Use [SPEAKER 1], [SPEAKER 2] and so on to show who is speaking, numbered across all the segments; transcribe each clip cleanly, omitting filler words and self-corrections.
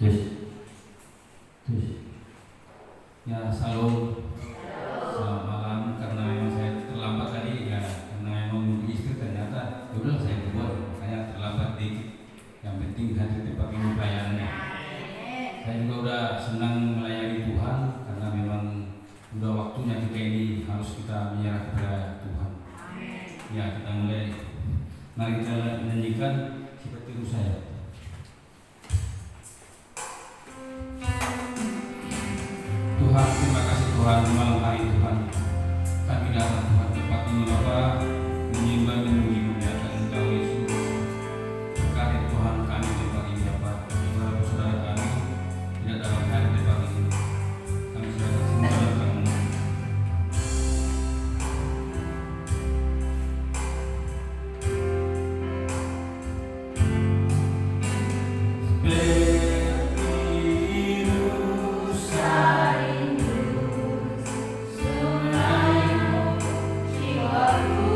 [SPEAKER 1] Tus, tus. Ya, salam. Selamat malam. Karena memang saya terlambat tadi ya, karena memang istri ternyata udah saya buat, makanya terlambat dikit. Yang penting hadir tempat ini pelayanannya. Saya juga udah senang melayani Tuhan karena memang udah waktunya kita ini harus kita menyerah kepada Tuhan. Ya, kita mulai. Mari kita menyanyikan seperti itu saya. Tuhan, terima kasih Tuhan, malam hari Tuhan kami datang Tuhan tempat ini Bapa, menyembah dan memuliakan Engkau Yesus. Berkati Tuhan kami tempat ini Bapa, walaupun saudara kami tidak dalam hari tempat ini, kami sudah semua dalam kamu.
[SPEAKER 2] Jiwaku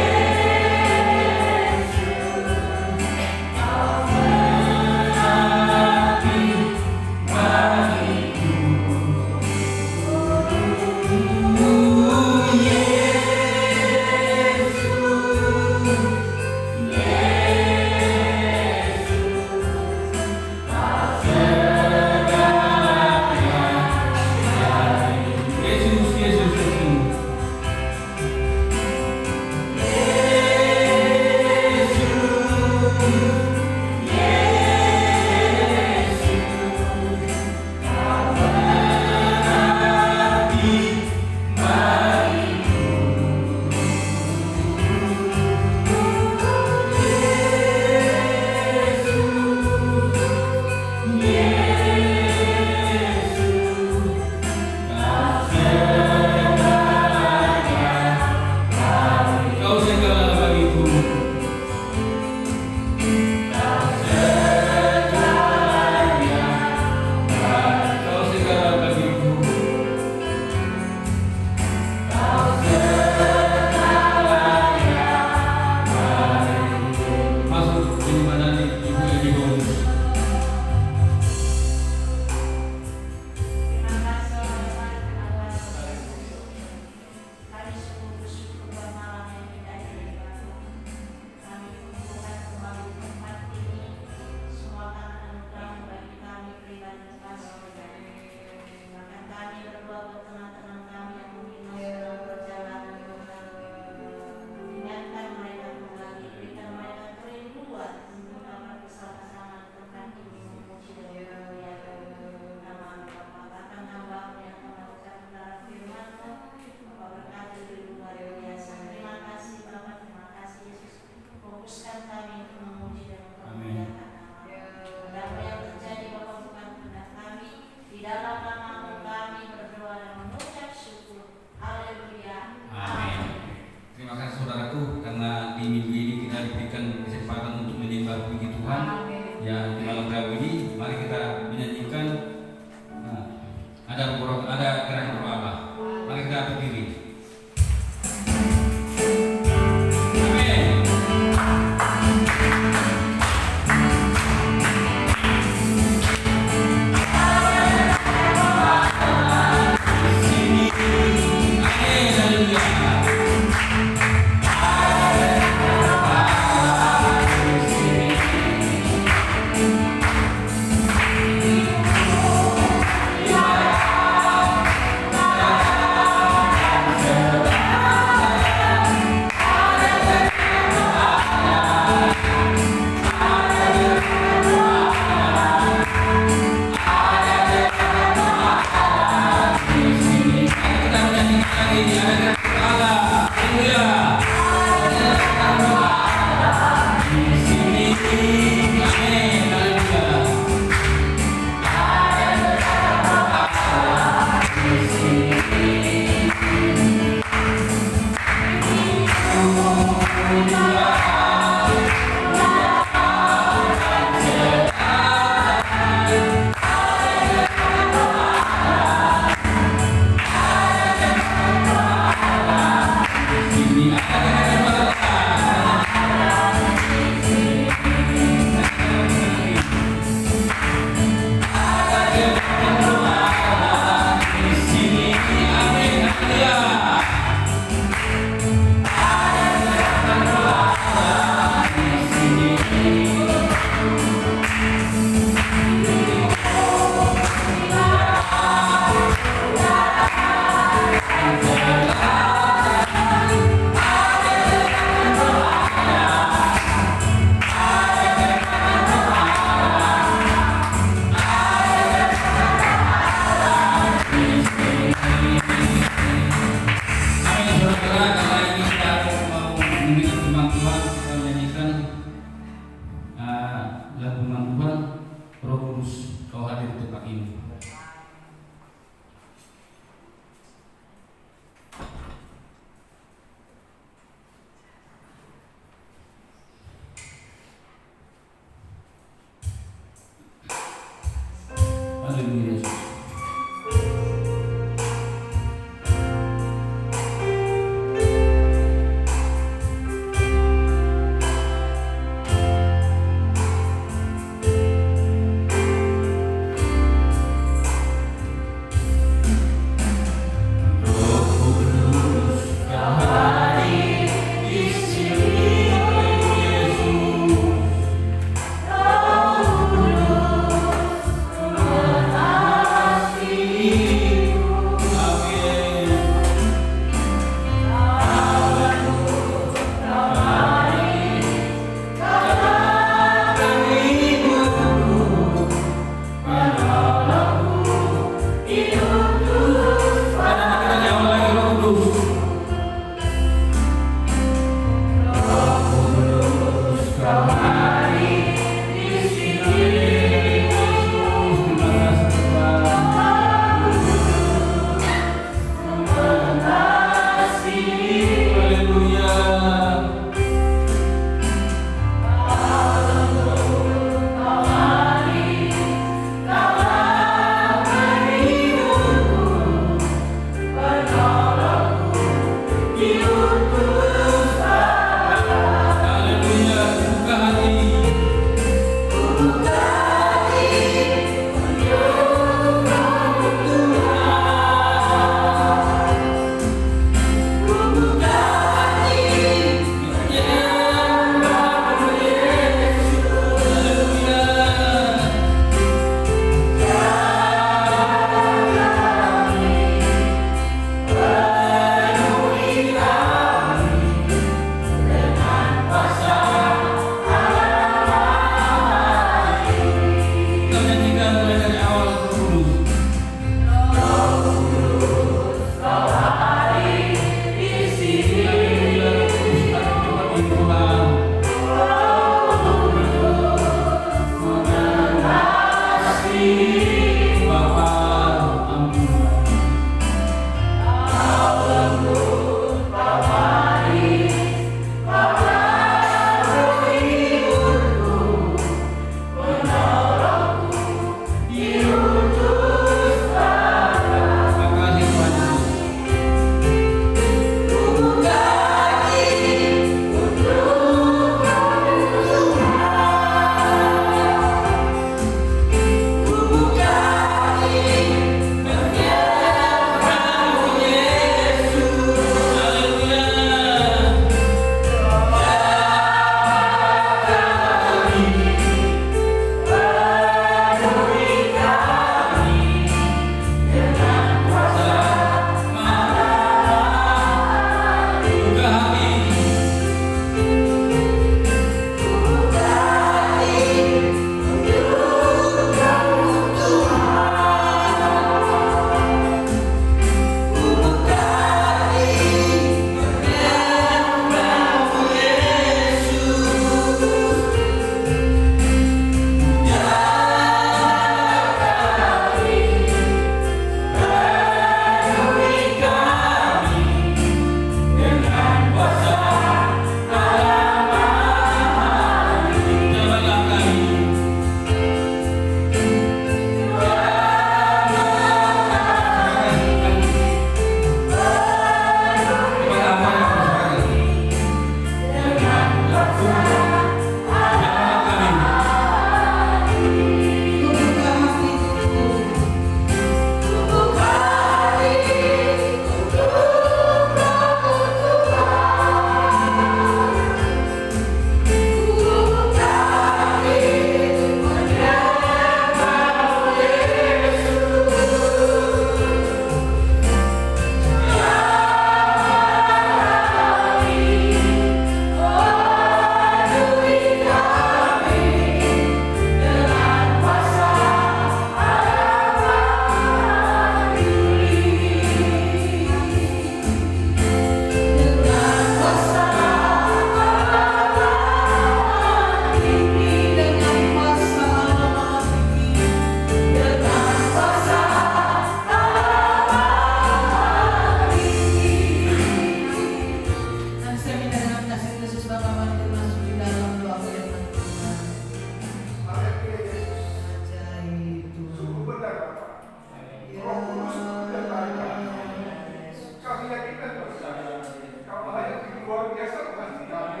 [SPEAKER 2] luar biasa kasih kami.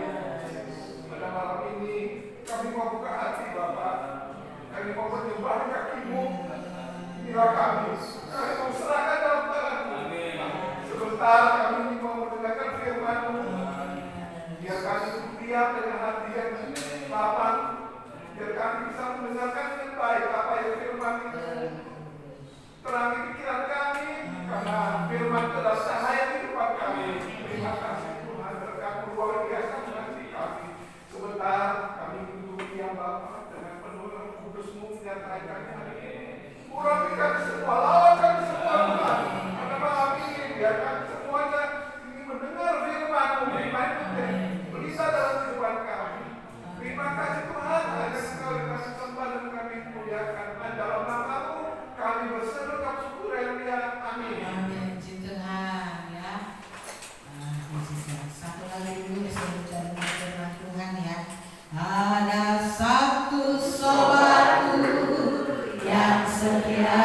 [SPEAKER 2] Pada malam ini kami mau buka hati Bapak. Kami mau menyembah kaki-Mu. Inilah kami mau serahkan dalam tangan-Mu. Sebentar kami mau mendengarkan firman-Mu. Biar kami diam dengan hati yang lapang. Biar kami bisa mendengarkan dengan baik apa yang firman itu. Terangi pikiran kami, karena firman adalah cahaya kehidupan kami. Terima kasih Tuhan, berkat-Mu luar biasa mengasihi kami. Sebentar kami duduk diam Bapa dengan penuh Roh Kudus-Mu menyertai kami hari ini. Urapi kami semua, lawan kami semua Tuhan. Pada malam ini biar kami semuanya ingin mendengar firman-Mu, firman itu menjadi berita dalam kehidupan kami. Terima kasih Tuhan, agar Engkau yang kami sembah dan kami muliakan. Dan dalam nama-Mu kami berseru kami syukur ya. Amin.
[SPEAKER 3] Amin. Puji Tuhan ya. Puji Tuhan. Satu kali dulu sebelum kita firman Tuhan ya. Ada satu sobatku yang setia,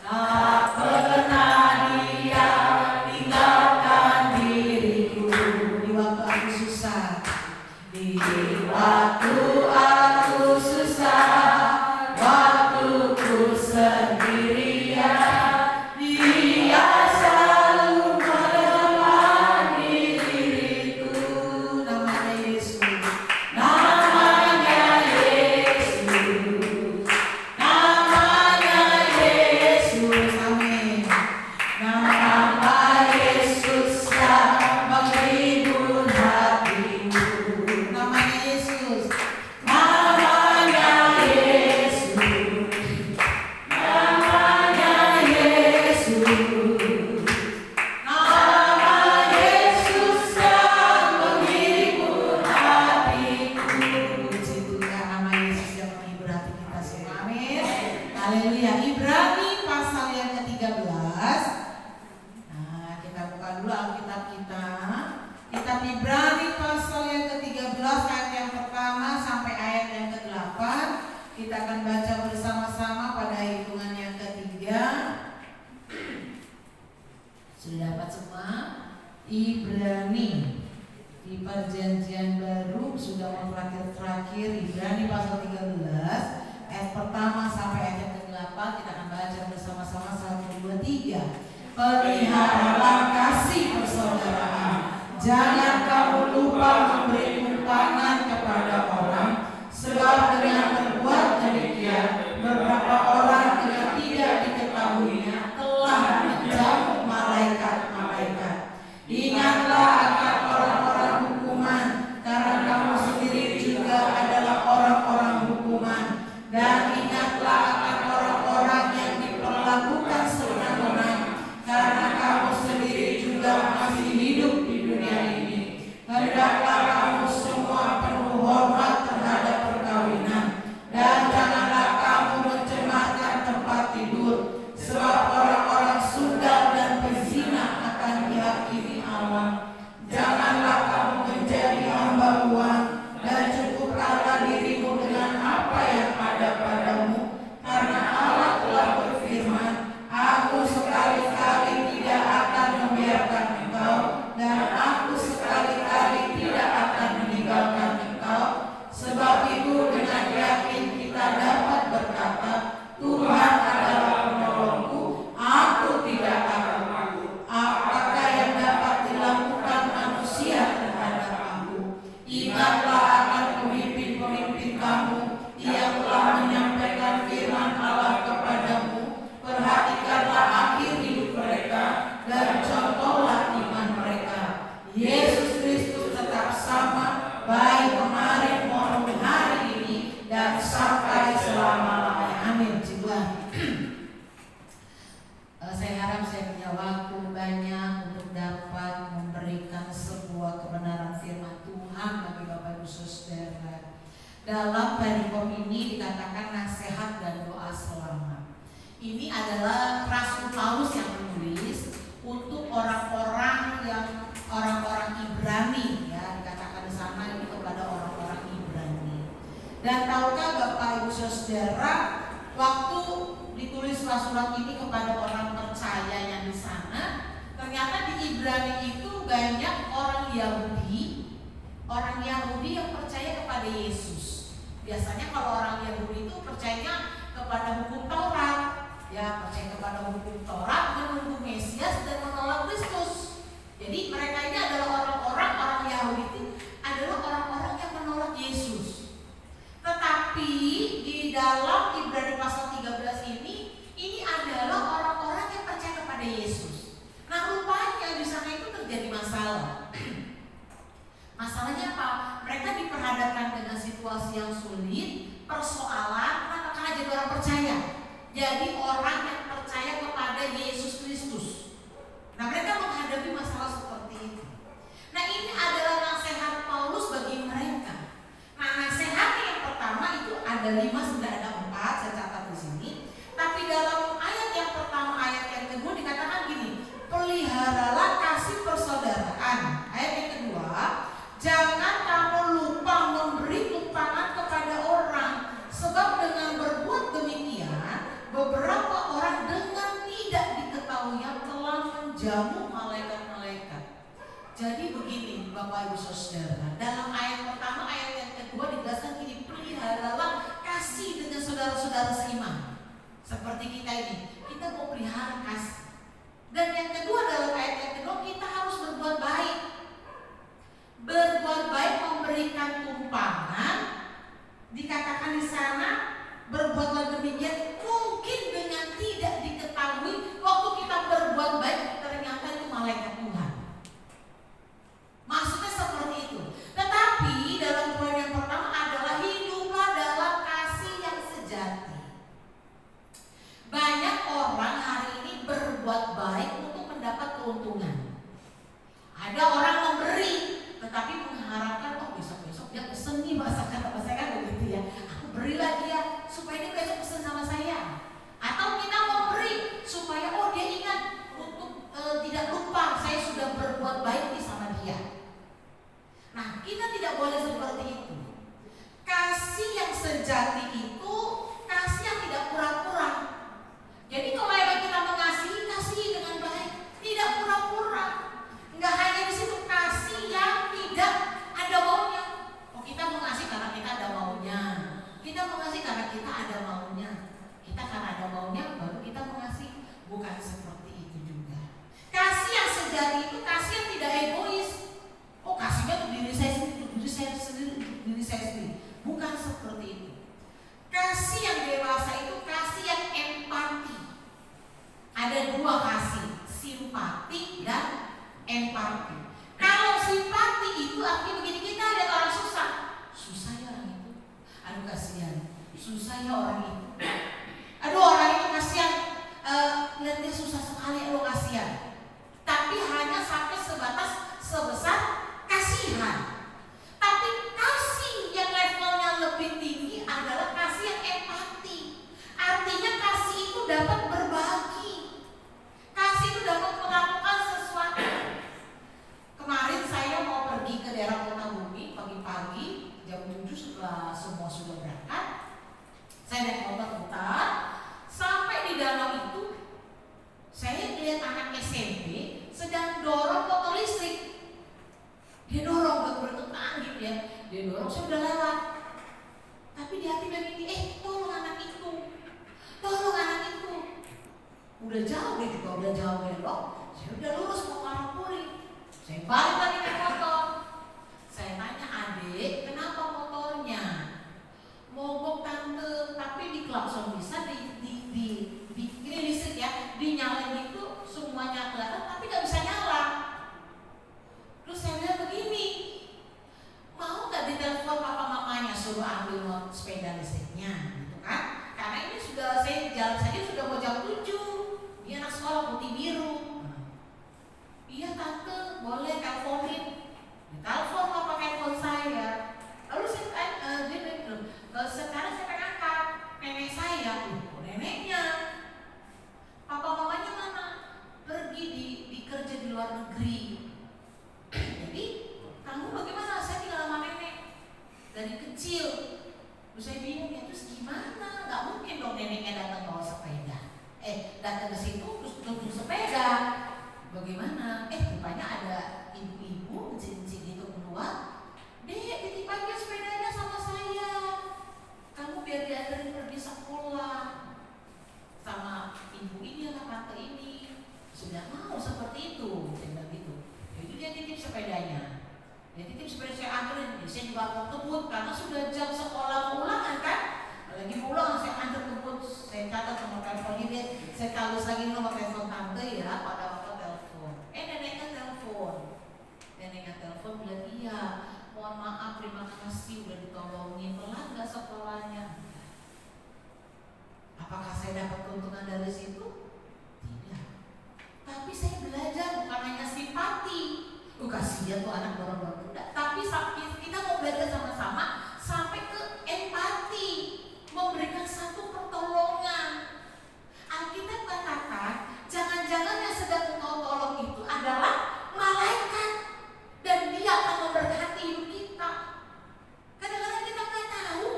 [SPEAKER 3] tak pernah dia tinggalkan diriku di waktu aku susah, di waktu aku susah, waktu ku sendirian, dia selalu menemani diriku. Namanya Yesus, namanya Yesus, namanya Yesus, amin. Nama Yesus yang menghibur hatimu. Namanya Yesus, namanya Yesus, namanya Yesus, nama Yesus yang menghibur hatiku. Puji Tuhan, nama Yesus yang menghibur hati kita semua, amin. Haleluya. Ibrani pasal yang ke-13. Nah, kita buka dulu Alkitab kita. Kitab Ibrani pasal yang ke-13 ayat yang pertama sampai ayat yang ke-8. Kita akan baca bersama-sama pada hitungan yang ketiga. Sudah dapat semua? Ibrani di perjanjian baru sudah mau terakhir. Ibrani pasal 13 ayat pertama sampai ayat yang ke-8. Kita akan baca bersama-sama 1, 2, 3. Peliharalah kasih persaudaraan. Jangan kamu lupa memberi umpangan kepada orang, sebab dengan berbuat demikian beberapa orang yang tidak diketahuinya telah menjamu malaikat-malaikat. Ingatlah akan orang-orang hukuman, karena kamu sendiri juga adalah orang-orang hukuman. Dan ingatlah akan orang-orang yang diperlakukan senang-senang, karena kamu sendiri juga masih hidup di dunia ini. Hendaklah kamu semua penuh hormat terhadap perkawinan, dan janganlah kamu mencemarkan tempat tidur, sebab orang-orang sundal dan pezina akan dihakimi Allah. Janganlah kamu menjadi hamba uang, dan cukupkanlah dirimu dengan apa yang ada padamu, karena Allah telah berfirman, Aku sekali-kali tidak akan membiarkan engkau, dan Aku sekali-kali tidak akan meninggalkan engkau. Sebab itu dengan yakin kita dapat berkata, Tuhan adalah penolongku, aku tidak akan takut. Apakah yang dapat dilakukan manusia terhadap aku? Ingatlah akan pemimpin-pemimpin kamu yang telah menyampaikan firman Allah kepadamu. Perhatikanlah akhir hidup mereka dan contohlah iman mereka. Yesus Kristus tetap sama, baik kemarin maupun hari ini dan sampai selama-lamanya. Amin. Juga saya harap saya punya waktu banyak untuk dapat memberikan sebuah kebenaran firman Tuhan bagi Bapak Ibu Saudara. Dalam perikop ini dikatakan nasihat dan doa selamat. Ini adalah Rasul Paulus yang menulis untuk orang-orang Ibrani, ya, dikatakan di sana ini kepada orang-orang Ibrani. Dan tahukah Bapak Ibu Saudara, waktu ditulis surat ini kepada orang percaya yang di sana, ternyata di Ibrani itu banyak orang Yahudi yang percaya kepada Yesus. Biasanya kalau orang Yahudi itu percayanya kepada hukum Taurat, ya, percaya kepada hukum Taurat, menunggu Mesias dan menolak Kristus. Jadi mereka ini adalah orang Yahudi itu adalah orang-orang yang menolak Yesus. Tetapi di dalam Ibrani pasal 13 ini adalah orang-orang yang percaya kepada Yesus. Nah, rupanya di sana itu terjadi masalah. Masalahnya apa? Mereka diperhadapkan dengan situasi yang sulit, persoalan, karena jadi orang percaya. Jadi orang yang percaya kepada Yesus Kristus. Nah, mereka menghadapi masalah seperti itu. Nah, ini adalah nasihat Paulus bagi mereka. Nah, nasihatnya yang pertama itu ada 5, sudah ada 4, saya catat di sini. Tapi dalam ayat yang pertama, ayat yang kedua dikatakan gini, peliharalah kasih persaudaraan. Ayat yang kedua, jangan kamu lupa memberi tumpangan kepada orang, sebab dengan berbuat demikian beberapa orang dengan tidak diketahui telah menjamu malaikat-malaikat. Jadi begini Bapak Ibu Saudara, dalam ayat pertama, ayat yang kedua dijelaskan gini, peliharalah kasih dengan saudara-saudara seiman. Seperti kita ini, kita mau pelihara kasih. Dan yang kedua, dalam ayat yang kedua kita harus berbuat baik. Berbuat baik, memberikan tumpangan. Dikatakan di sana, berbuatlah demikian mungkin dengan tidak diketahui. Waktu kita berbuat baik, ternyata itu malaikat Tuhan. Maksudnya seperti itu. Tetapi dalam poin yang pertama adalah hiduplah dalam kasih yang sejati. Banyak orang hari ini berbuat baik untuk mendapat keuntungan. Ada orang memberi, tetapi mengharapkan besok-besok dia pesen nih masakan apa saya kan begitu ya. Aku berilah dia supaya dia besok pesen sama saya. Atau kita memberi supaya dia ingat untuk tidak lupa saya sudah berbuat baik sama dia. Nah, kita tidak boleh seperti itu. Kasih yang sejati itu kasih yang tidak pura-pura. Jadi kalau emang kita mengasihi, kasihi dengan baik, tidak pura-pura. Enggak hanya di situ, kasih yang tidak ada maunya. Kita mengasihi karena kita ada maunya. Kita mengasihi karena kita ada maunya. Kita karena ada maunya baru kita mengasihi. Bukan seperti itu juga. Kasih yang sejati itu kasih yang tidak egois. Kasihnya untuk diri saya sendiri. Bukan seperti itu. Kasih yang dewasa itu kasih yang empati. Ada 2 kasih, simpati dan empati. Kalau simpati itu artinya begini, kita lihat orang susah ya orang itu, aduh kasihan, susah ya orang itu, aduh orang itu kasihan, lihat dia susah sekali, aduh kasihan. Tapi hanya sampai sebesar kasihan. Tapi kasih yang levelnya lebih tinggi adalah kasih yang empati. Artinya kasih itu dapat berbagi. Kasih itu dapat melakukan sesuatu. Kemarin saya mau pergi ke daerah Kota Bumi pagi-pagi jam 7 setelah semua sudah berangkat. Saya naik motor putar sampai di danau itu. Saya lihat anak SMP sedang dorong motor listrik. Dia dorong bergetar gitu ya. Dia dorong, saya udah lewat. Tapi di hati begini, tolong anak itu. Udah jauh belok. Saya udah lurus mau ke arah Puri. Saya balik lagi naik motor. Saya tanya, adik, kenapa motornya? Mogok tante, tapi di klakson bisa ini listrik ya, dinyalain itu semuanya kelihatan, tapi nggak bisa nyala. Terus saya bilang begini, mau nggak ditelepon papa mamanya suruh ambil sepeda listriknya, gitu kan? Karena ini sudah saya jalan saja sudah mau jam 7, dia anak sekolah putih biru. Iya tante, boleh teleponin. Telepon papa handphone saya. Lalu sekarang saya angkat nenek saya, neneknya. Papa mamanya mana? Pergi di kerja di luar negeri. Jadi kamu bagaimana? Saya tinggal sama nenek dari kecil. Terus saya bingung ya, terus gimana? Gak mungkin dong neneknya datang bawa sepeda. Datang ke situ terus duduk sepeda. Bagaimana? Rupanya ada ibu saya juga mau kebut karena sudah jam sekolah ulangan kan. Lagi pulang saya antar kebut, saya catat nomor teleponnya dia, saya tulis lagi nomor telepon tante ya pada waktu telepon. Neneknya telepon bilang iya, mohon maaf, terima kasih udah ditolongin, pelan nggak sekolahnya. Apakah saya dapat keuntungan dari situ? Tidak. Tapi saya belajar bukan hanya simpati. Kasihan tuh anak dorong-dorong muda. Tapi kita mau belajar sama-sama sampai ke empati, memberikan satu pertolongan. Alkitab katakan, jangan-jangan yang sedang engkau tolong itu adalah malaikat dan dia akan memberkati hidup kita. Kadang-kadang kita nggak tahu.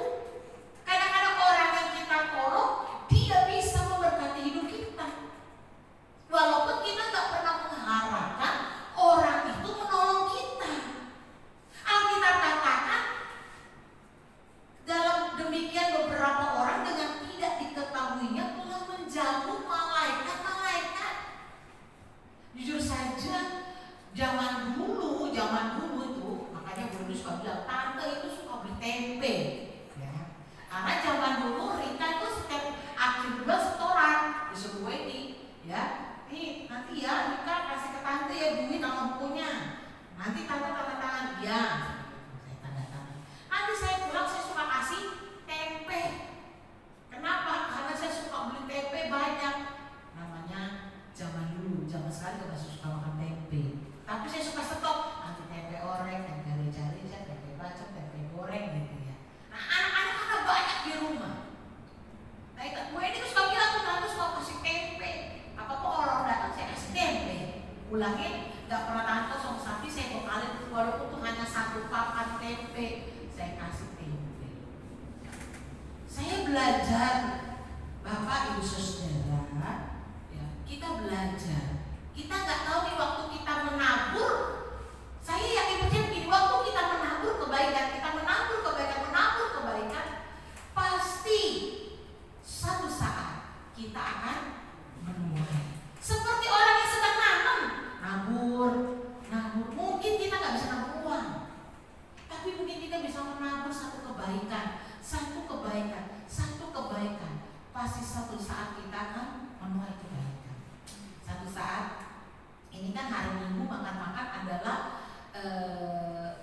[SPEAKER 3] Kadang-kadang orang yang kita tolong dia bisa memberkati hidup kita. Walaupun kita nggak pernah mengharapkan orang itu menolong kita. Alkitab katakan dalam demikian beberapa orang dengan tidak diketahuinya telah menjamu malaikat-malaikat. Jujur saja zaman dulu itu makanya Bu suka bilang tante itu suka beli tempe ya. Karena zaman dulu Rita itu setiap akhir bulan setoran disuruh Wendy ya. Nih nanti ya Rika kasih ke tante ya duit sama bukunya. Nanti tante tanda tangan ya. Saya tanda tangan. Nanti saya pulang saya suka kasih tempe. Kenapa? Karena saya suka beli tempe banyak. Namanya zaman dulu, zaman sekarang juga masih suka makan tempe. Tapi saya suka stok. Nanti tempe orek, tempe reja-reja, tempe bacem, tempe goreng gitu ya. Nah anak-anak kan banyak di rumah. Nah itu gue ini suka bilang tuh tante suka kasih tempe. Apapun orang datang saya kasih tempe. Ulangin, gak pernah tante sama sapi saya bekalin walaupun tuh hanya satu papan tempe saya kasih tempe. Saya belajar, Bapak Ibu Saudara, ya, kita belajar. Kita nggak tahu nih waktu kita menabur. Saya yakin percaya begini, waktu kita menabur kebaikan, menabur kebaikan, pasti satu saat kita akan menuai. Seperti orang yang sedang nanam, nabur. Mungkin kita nggak bisa nabur uang, tapi mungkin kita bisa menabur satu kebaikan. Pasti satu saat kita akan menuai kebaikan. Satu saat, ini kan hari Minggu makan-makan adalah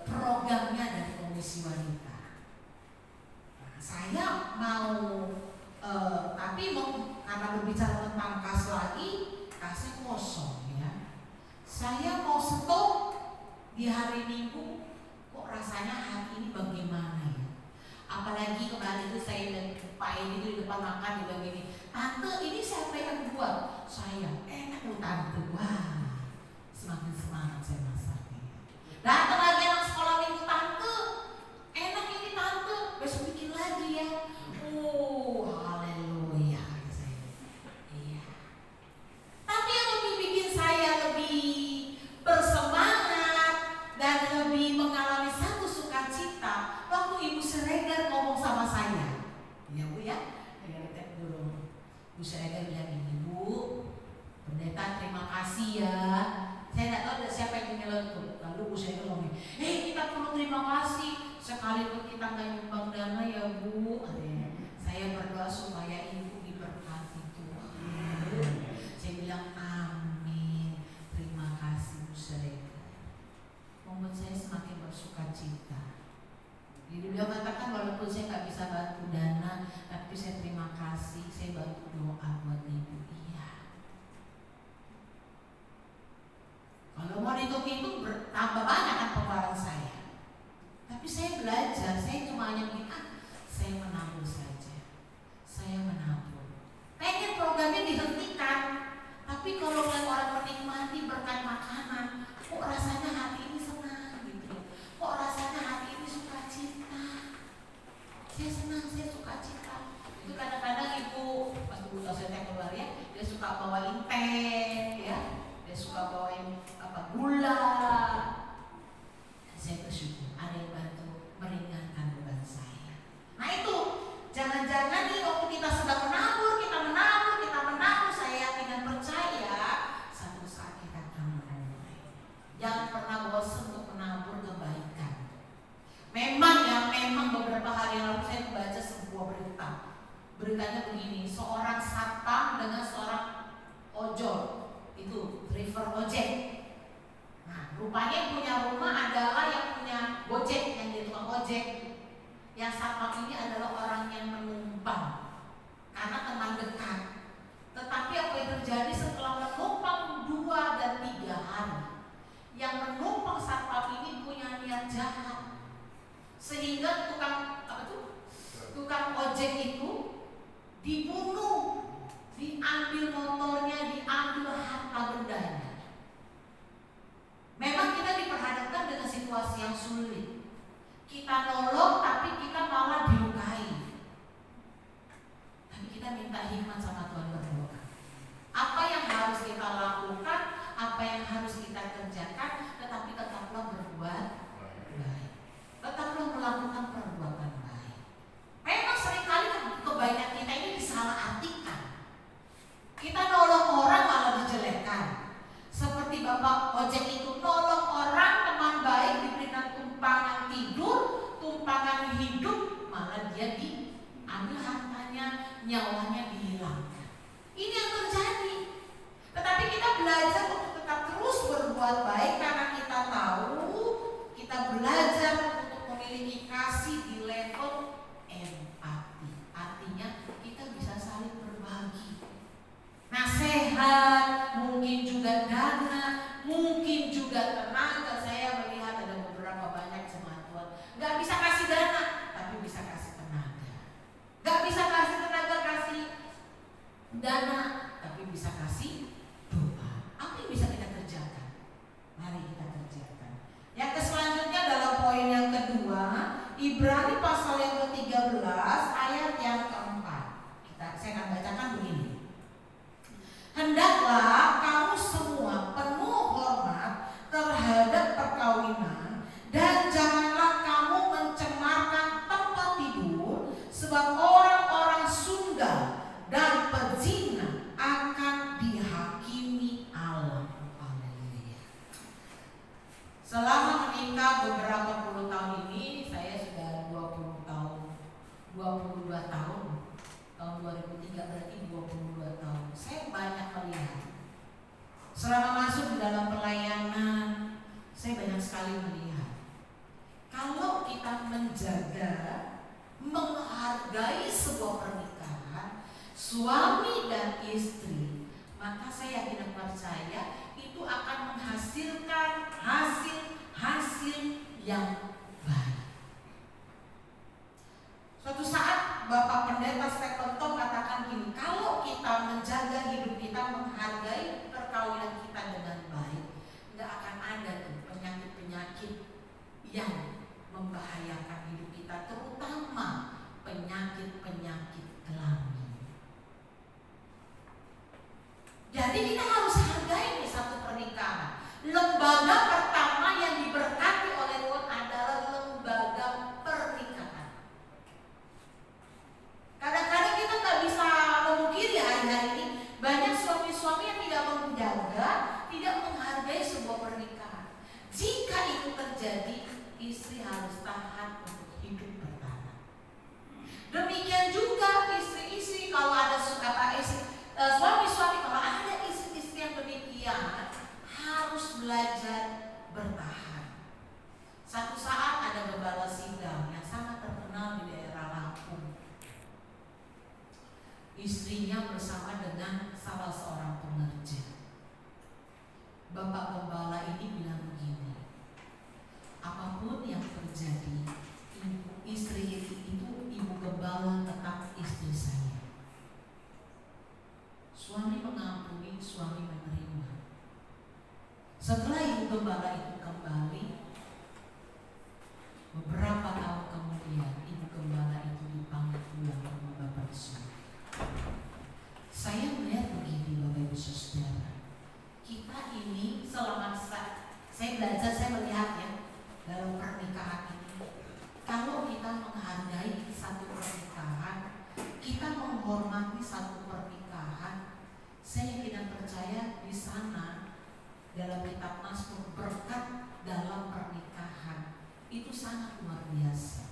[SPEAKER 3] programnya dari Komisi Wanita. Nah, saya mau karena berbicara tentang kas lagi, kasih kosong ya. Saya mau stop di hari Minggu, kok rasanya hari ini bagaimana ya? Apalagi kemarin itu saya dan Pak ini di depan makan dibilang gini, tante ini siapa yang buat? Saya, enak loh tante. Wah, semakin semangat saya masaknya. Datang lagi anak sekolah minggu, tante, enak ini tante, besok bikin lagi ya. Haleluya saya. Iya. Tapi yang lebih bikin saya lebih bersemangat dan lebih mengalami satu sukacita waktu Ibu Siregar ngomong sama saya. Ya Bu ya, lihat dulu. Bu Siregar bilang gini, Bu, pendeta terima kasih ya. Saya tidak tahu siapa yang menyeletuk. Lalu Bu Siregar ngomong, kita perlu terima kasih. Sekalipun kita nggak nyumbang dana ya Bu. Saya berdoa supaya Ibu diberkati Tuhan. Saya bilang amin. Terima kasih Bu Siregar. Membuat saya semakin bersukacita. Jadi beliau katakan walaupun saya nggak bisa bantu dana, tapi saya terima kasih, saya bantu doa buat Ibu. Iya. Kalau mau dihitung tambah banyak kan pengeluaran saya. Tapi saya belajar, saya cuma hanya bilang, saya menabur saja. Saya menabur. Rupanya yang punya rumah adalah yang punya Gojek, yang jadi tukang ojek. Yang satpam ini adalah orang yang menumpang karena teman dekat. Tetapi apa yang terjadi setelah menumpang 2 dan 3 hari, yang menumpang satpam ini punya niat jahat, sehingga tukang ojek itu dibunuh, diambil motornya, diambil harta bendanya. Memang kita diperhadapkan dengan situasi yang sulit. Kita nolong tapi kita malah dilukai. Tapi kita minta hikmat sama Tuhan, berdoa. Apa yang harus kita lakukan, apa yang harus kita kerjakan, tetapi tetaplah berbuat baik. Tetaplah melakukan perbuatan baik. Memang seringkali kebaikan kita ini disalahartikan. Kita nolong orang malah dijelekkan. Seperti bapak ojek itu nolong orang, teman baik, diberikan tumpangan tidur, tumpangan hidup, malah dia diambil hartanya, nyawanya dihilangkan. Ini yang terjadi. Tetapi kita belajar untuk tetap terus berbuat baik karena kita tahu, kita belajar untuk memiliki kasih di level empati. Artinya kita bisa saling berbagi. Nasihat, mungkin juga dana, mungkin juga tenaga. Saya melihat ada beberapa banyak jemaat Tuhan nggak bisa kasih dana, tapi bisa kasih tenaga. Nggak bisa kasih tenaga, kasih dana, tapi bisa kasih doa. Apa yang bisa kita kerjakan? Mari kita kerjakan. Yang selanjutnya dalam poin yang kedua, Ibrani pasal yang ke-13 ayat yang keempat. Saya akan bacakan begini. Hendaklah kamu semua penuh hormat terhadap perkawinan, dan janganlah kamu mencemarkan tempat tidur, sebab orang-orang sundal dan pezina akan dihakimi Allah. Haleluya. Selama menikah beberapa puluh tahun ini, saya sudah 22 tahun. Tahun 2003 berarti 22 tahun. Saya banyak melihat. Selama masuk di dalam pelayanan, saya banyak sekali melihat. Kalau kita menjaga, menghargai sebuah pernikahan, suami dan istri, maka saya yakin dan percaya itu akan menghasilkan hasil yang baik. Suatu saat Bapak Pendeta Stephenson katakan gini, kalau kita menjaga hidup kita, menghargai perkawinan kita dengan baik, nggak akan ada tuh penyakit-penyakit yang membahayakan hidup kita, terutama penyakit-penyakit kelamin. Jadi kita harus hargai nih satu pernikahan. Lembaga pertama yang diberkati oleh Tuhan adalah lembaga pernikahan. Kadang-kadang kita nggak bisa memungkiri hari-hari ini banyak suami-suami yang tidak menjaga, tidak menghargai sebuah pernikahan. Jika itu terjadi, istri harus tahan untuk hidup bertahan. Demikian juga istri-istri, kalau ada suami-suami, kalau ada istri-istri yang demikian, harus belajar bertahan. Satu saat ada gembala sidang yang sangat terkenal di daerah Lampung. Istrinya bersama dengan salah seorang pengerja. Bapak gembala ini bilang begini, apapun yang terjadi, istri itu ibu gembala tetap istri saya. Suami mengampuni, suami menerima. Setelah ibu gembala itu kembali, beberapa tahun kemudian ibu gembala itu dipanggil pulang ke rumah Bapak di surga. Saya melihat begini, Bapak Ibu Saudara, kita ini selama saya belajar, saya melihat ya dalam pernikahan ini, kalau kita menghargai satu pernikahan, kita menghormati satu pernikahan, saya yakin dan percaya di sana dalam kitab Mazmur berkat dalam pernikahan itu sangat luar biasa.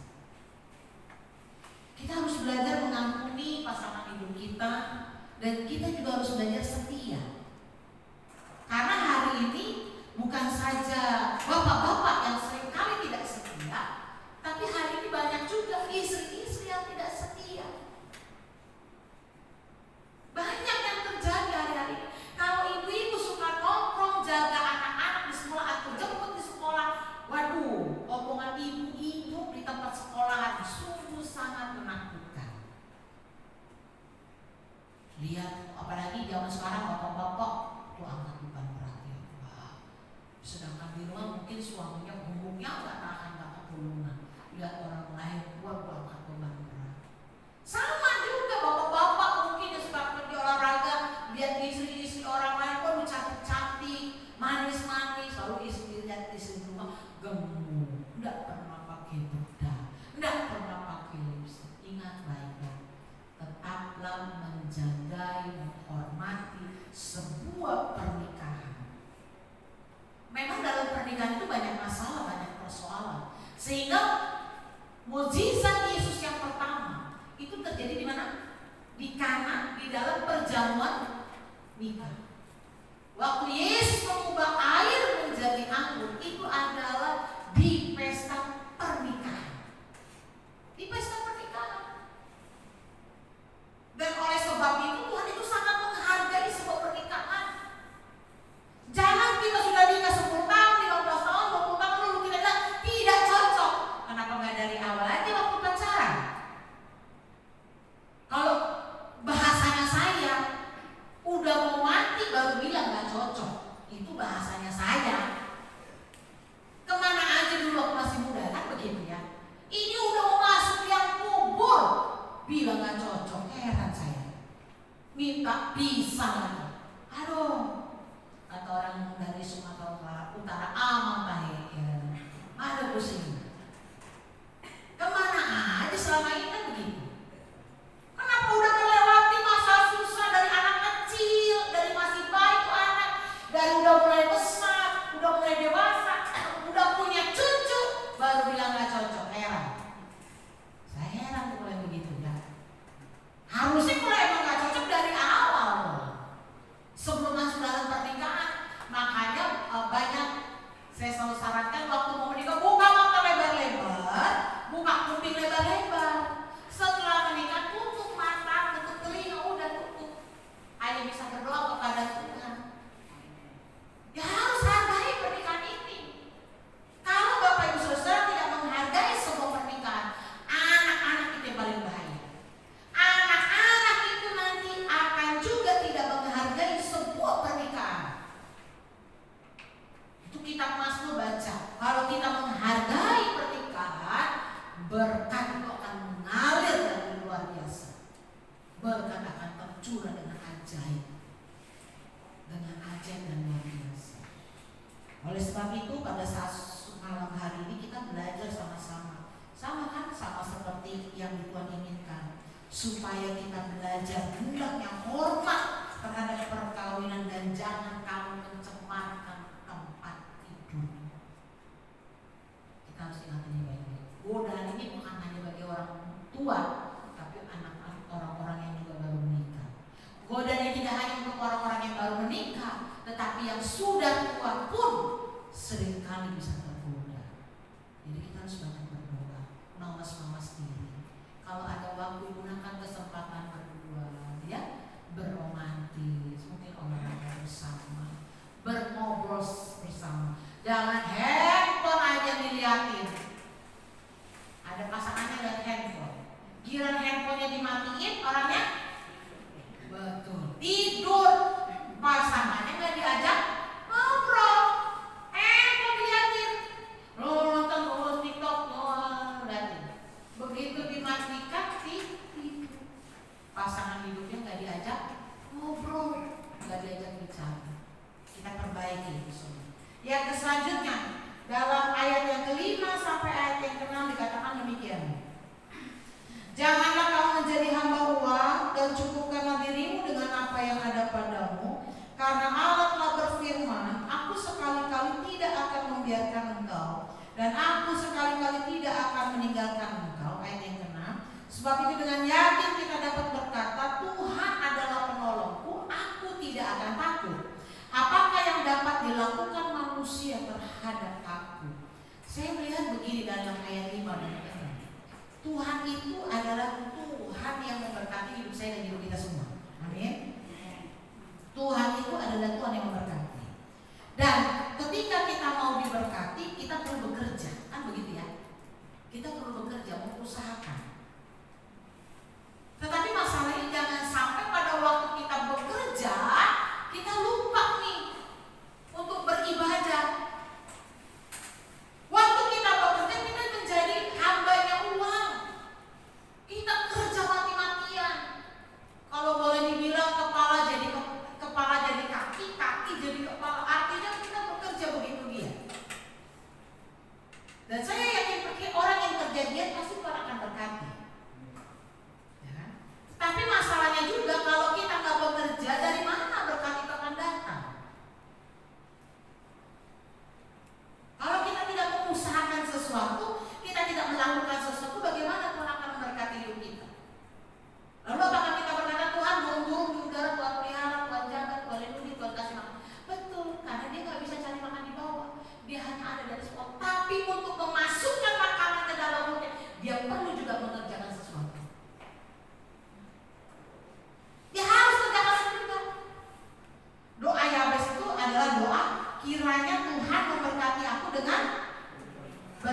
[SPEAKER 3] Kita harus belajar mengampuni pasangan hidup kita, dan kita juga harus belajar setia. Karena hari ini bukan saja mungkin suaminya gemuknya nggak tahan, nggak ketulungan. Lihat orang lain kuat angkat beban berat. Sama juga bapak-bapak mungkin yang suka pergi olahraga, lihat istri-istri orang lain kok cantik-cantik, manis-manis, lalu istri lihat istri rumah gemuk, nggak pernah pakai bedak, nggak pernah pakai lipstick. Ingat baik-baik, tetaplah menjagai, menghormati sebuah pernikahan. Memang dalam pernikahan itu banyak masalah, banyak persoalan, sehingga mukjizat Yesus yang pertama itu terjadi di mana? Di Kana, di dalam perjamuan nikah. Waktu Yesus mengubah air menjadi anggur, itu adalah di pesta pernikahan. Di pesta pernikahan. Dan oleh sebab itu Tuhan itu sangat menghargai sebuah pernikahan. Jangan kita sudah nikah 10 tahun, 15 tahun, 20 tahun lalu tidak cocok. Kenapa nggak dari awal aja waktu pacaran? Kalau bahasanya saya udah mau mati baru bilang nggak cocok, itu bahasanya saya. Kemana aja dulu waktu masih muda kan begitu ya. Ini udah mau masuk yang kubur, bilang nggak cocok, heran saya. Minta pisah lagi. Aduh, kata orang dari Sumatera Utara, amang tahe, ada pusing. Kemana aja selama ini kan begitu. Kenapa udah melewati masa susah dari anak kecil, dari masih bayi tuh anak, dari udah mulai besar, udah mulai dewasa, udah punya cucu, baru bilang gak cocok, heran. Saya heran tuh mulai begitu ya. Harusnya kalau emang gak cocok dari awal, sebelum masuk dalam pernikahan. Makanya banyak saya selalu sarankan waktu mau menikah, buka mata lebar-lebar, buka kuping lebar-lebar. Setelah menikah tutup mata, tutup telinga, udah tutup. Hanya bisa berdoa kepada Tuhan. Ya harus hargai pernikahan ini. Kalau Bapak Ibu Saudara tidak menghargai sebuah pernikahan, anak-anak itu yang paling bahaya. Anak-anak itu nanti akan juga tidak menghargai sebuah pernikahan. Itu kitab Mazmur baca. Kalau kita menghargai pernikahan, berkat itu akan mengalir dengan luar biasa. Berkat akan tercurah dengan ajaib. Dengan ajaib dan luar biasa. Oleh sebab itu pada saat malam hari ini kita belajar sama-sama. Sama kan, sama seperti yang Tuhan inginkan. Supaya kita belajar hendaknya hormat terhadap perkawinan dan jangan kamu mencemarkan tempat tidur. Kita harus ingat ini baik-baik. Godaan ini bukan hanya bagi orang tua, tapi anak-anak, orang-orang yang juga baru menikah. Godaan ini tidak hanya untuk orang-orang yang baru menikah, tetapi yang sudah tua pun seringkali bisa tergoda. Jadi kita harus banyak berdoa, mawas-mawas diri. Kalau ada waktu, gunakan kesempatan berdua, ya, berromantis, mungkin olahraga bersama, berngobrol bersama. Jangan handphone aja diliatin. Ada pasangannya lihat handphone, giliran handphonenya dimatiin, orangnya betul tidur. Pasangannya nggak diajak ngobrol, handphone diliatin. Lo nonton TikTok, liatin. Begitu dimatikan tidur. Pasangan hidupnya nggak diajak ngobrol, nggak diajak bicara. Kita perbaiki itu semua. Yang selanjutnya dalam ayat yang kelima sampai ayat yang ke-6 dikatakan demikian. Janganlah kamu menjadi hamba uang dan cukupkanlah dirimu dengan apa yang ada padamu, karena Allah telah berfirman, aku sekali-kali tidak akan membiarkan engkau dan aku sekali-kali tidak akan meninggalkan engkau. Ayat yang ke-6. Sebab itu dengan yakin kita dapat berkata, Tuhan adalah penolongku, aku tidak akan takut. Apakah yang dapat dilakukan manusia terhadap aku? Saya melihat begini dalam ayat 5 dan 6. Tuhan itu adalah Tuhan yang memberkati hidup saya dan hidup kita semua. Amin. Tuhan itu adalah Tuhan yang memberkati. Dan ketika kita mau diberkati, kita perlu bekerja, kan begitu ya? Kita perlu bekerja, mengusahakan. Tetapi masalahnya jangan sampai pada waktu kita bekerja, kita lupa nih untuk beribadah.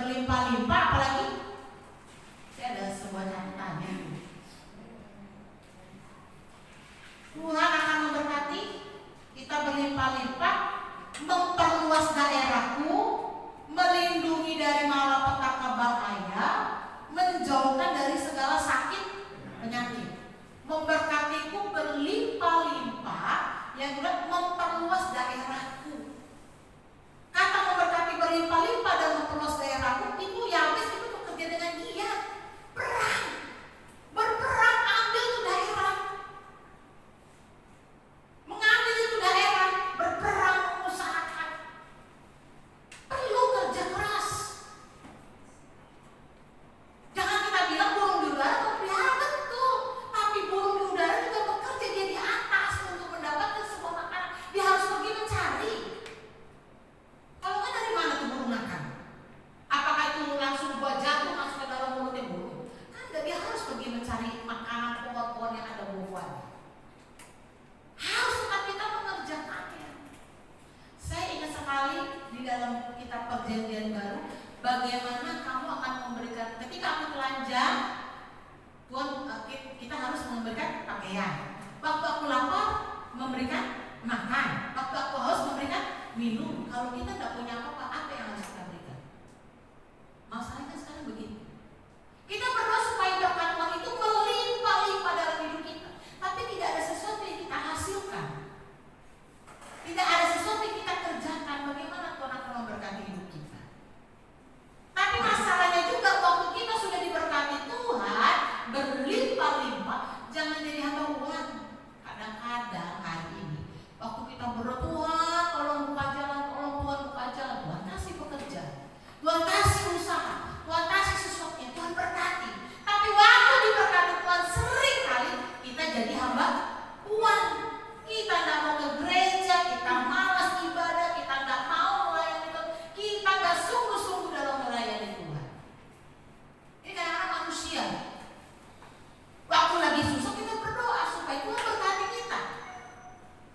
[SPEAKER 3] berlimpah-limpah, apalagi saya ada sebuah catatannya. Tuhan akan memberkati kita berlimpah-limpah, memperluas daerahku, melindungi dari malapetaka bahaya, menjauhkan dari segala sakit penyakit. Memberkatiku berlimpah-limpah, yang kedua memperluas daerahku. Kata memberkati berlimpah-limpah dan memperluas daerahku itu ya habis itu bekerja dengan giat, perang, berperang, ambil itu daerah, mengambil itu daerah, berperang, mengusahakan, perlu kerja keras. Jangan kita bilang burung di udara terpelihara, betul, tapi burung di udara juga bekerja, dia di atas untuk mendapatkan sebuah makanan, dia harus pergi mencari. Kalau nggak dari mana tuh burung makan? Apakah itu langsung buat jatuh masuk ke dalam mulutnya burung? Kan dia harus pergi mencari makanan, pohon-pohon yang ada buahnya. Harus tetap kita mengerjakannya. Saya ingat sekali di dalam kitab Perjanjian Baru, bagaimana kamu akan memberikan, ketika aku telanjang, Tuhan, kita harus memberikan pakaian. Waktu aku lapar, memberikan makan. Waktu aku haus, memberikan minum. Kalau kita tidak punya apa yang harus kita berikan? Masalahnya sekarang begitu. Kita berdoa supaya berkat Tuhan itu melimpah-limpah dalam hidup kita, tapi tidak ada sesuatu yang kita hasilkan, tidak ada sesuatu yang kita kerjakan. Bagaimana Tuhan akan memberkati hidup kita? Tapi masalahnya juga waktu kita sudah diberkati Tuhan berlimpah-limpah, jangan jadi hamba uang. Kadang-kadang hari ini waktu kita berdoa, Tuhan tolong buka jalan, tolong Tuhan buka jalan, Tuhan kasih pekerjaan, Tuhan kasih usaha, Tuhan kasih sesuatu, Tuhan berkati. Tapi waktu diberkati Tuhan sering kali kita jadi hamba uang. Kita tidak mau ke gereja, kita malas ibadah, kita tidak mau melayani Tuhan, kita tidak sungguh-sungguh dalam melayani Tuhan. Ini kadang-kadang manusia. Waktu lagi susah kita berdoa supaya Tuhan berkati kita.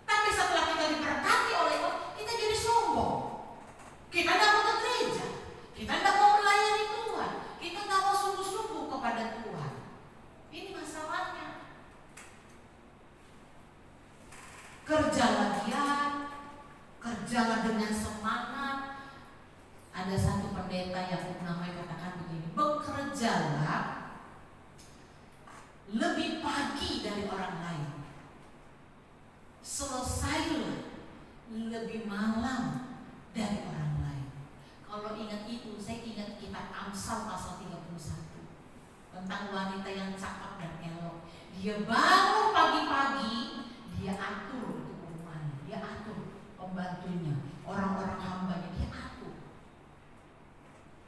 [SPEAKER 3] Tapi setelah kita diberkati oleh Tuhan, kita jadi sombong. Kita tidak mau ke gereja, kita tidak mau melayani Tuhan, kita tidak mau sungguh-sungguh kepada Tuhan. Ini masalahnya. Kerjalah giat, kerjalah dengan semangat. Ada satu pendeta yang namanya katakan begini, bekerjalah lebih pagi dari orang lain, selesailah lebih malam dari orang lain. Kalau ingat itu, saya ingat kitab Amsal pasal 31 tentang wanita yang cakap dan elok. Dia bangun pagi-pagi, dia atur itu rumahnya, dia atur pembantunya, orang-orang hambanya, dia atur.